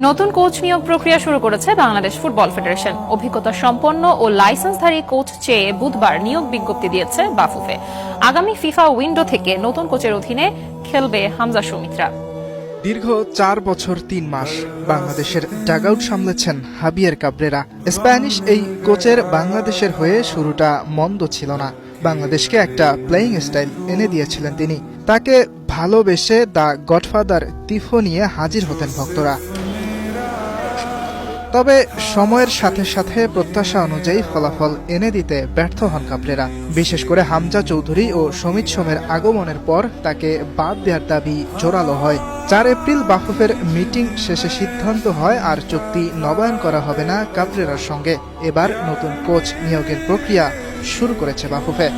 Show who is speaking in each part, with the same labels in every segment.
Speaker 1: নতুন কোচ নিয়োগ প্রক্রিয়া শুরু করেছে বাংলাদেশ ফুটবল ফেডারেশন। অভিজ্ঞতা সম্পন্ন ও লাইসেন্সধারী কোচ চেয়ে বুধবার নিয়োগ বিজ্ঞপ্তি দিয়েছে বাফুফে। আগামী ফিফা উইন্ডো থেকে নতুন কোচের অধীনে খেলবে হামজা সৌমিত্রা।
Speaker 2: দীর্ঘ 4 বছর 3 মাস বাংলাদেশের ডাগআউট সামলেছেন হাবিয়ের কাবরেরা। স্প্যানিশ এই কোচের বাংলাদেশের হয়ে শুরুটা মন্দ ছিল না। বাংলাদেশকে একটা প্লেয়িং স্টাইল এনে দিয়েছিলেন তিনি। তাকে ভালোবেসে দ্য গডফাদার তিফো নিয়ে হাজির হতেন ভক্তরা। তবে সময়ের সাথে সাথে প্রত্যাশা অনুযায়ী ফলাফল এনে দিতে ব্যর্থ হন কাবরেরা। বিশেষ করে হামজা চৌধুরী ও সমিত সোমের আগমনের পর তাকে বাদ দেওয়ার দাবি জোরালো হয়। 4 এপ্রিল বাফুফের মিটিং শেষে সিদ্ধান্ত হয় আর চুক্তি নবায়ন করা হবে না কাবরেরার সঙ্গে। এবার নতুন কোচ নিয়োগের প্রক্রিয়া শুরু করেছে বাফুফে।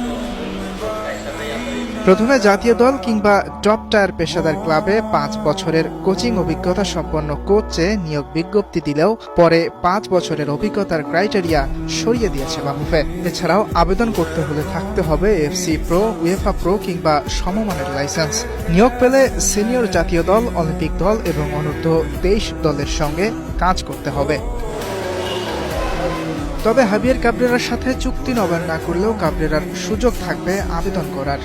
Speaker 2: প্রথমে জাতীয় দল কিংবা টপ টায়ার পেশাদার ক্লাবে 5 বছরের কোচিং অভিজ্ঞতা সম্পন্ন কোচ চেয়ে নিয়োগ বিজ্ঞপ্তি দিলেও পরে 5 বছরের অভিজ্ঞতার ক্রাইটেরিয়া সরিয়ে দিয়েছে বাফুফে। এছাড়াও আবেদন করতে হলে থাকতে হবে এফসি প্রো, উয়েফা প্রো কিংবা সমমানের লাইসেন্স। নিয়োগ পেলে সিনিয়র জাতীয় দল, অলিম্পিক দল এবং অনূর্ধ্ব 23 দলের সঙ্গে কাজ করতে হবে। তবে হাবিয়ের কাবরেরার সাথে চুক্তি নবায়ন না করলেও কাবরেরার সুযোগ থাকবে আবেদন করার।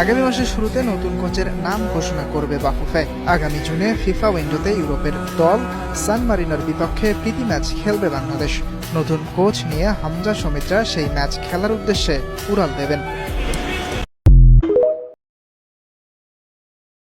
Speaker 2: আগামী মাসের শুরুতে নতুন কোচের নাম ঘোষণা করবে বাফুফে। আগামী জুনে ফিফা উইন্ডোতে ইউরোপের দল সান মারিনোর বিপক্ষে প্রীতি ম্যাচ খেলবে বাংলাদেশ। নতুন কোচ নিয়ে হামজা সৌমিত্রা সেই ম্যাচ খেলার উদ্দেশ্যে উড়াল দেবেন।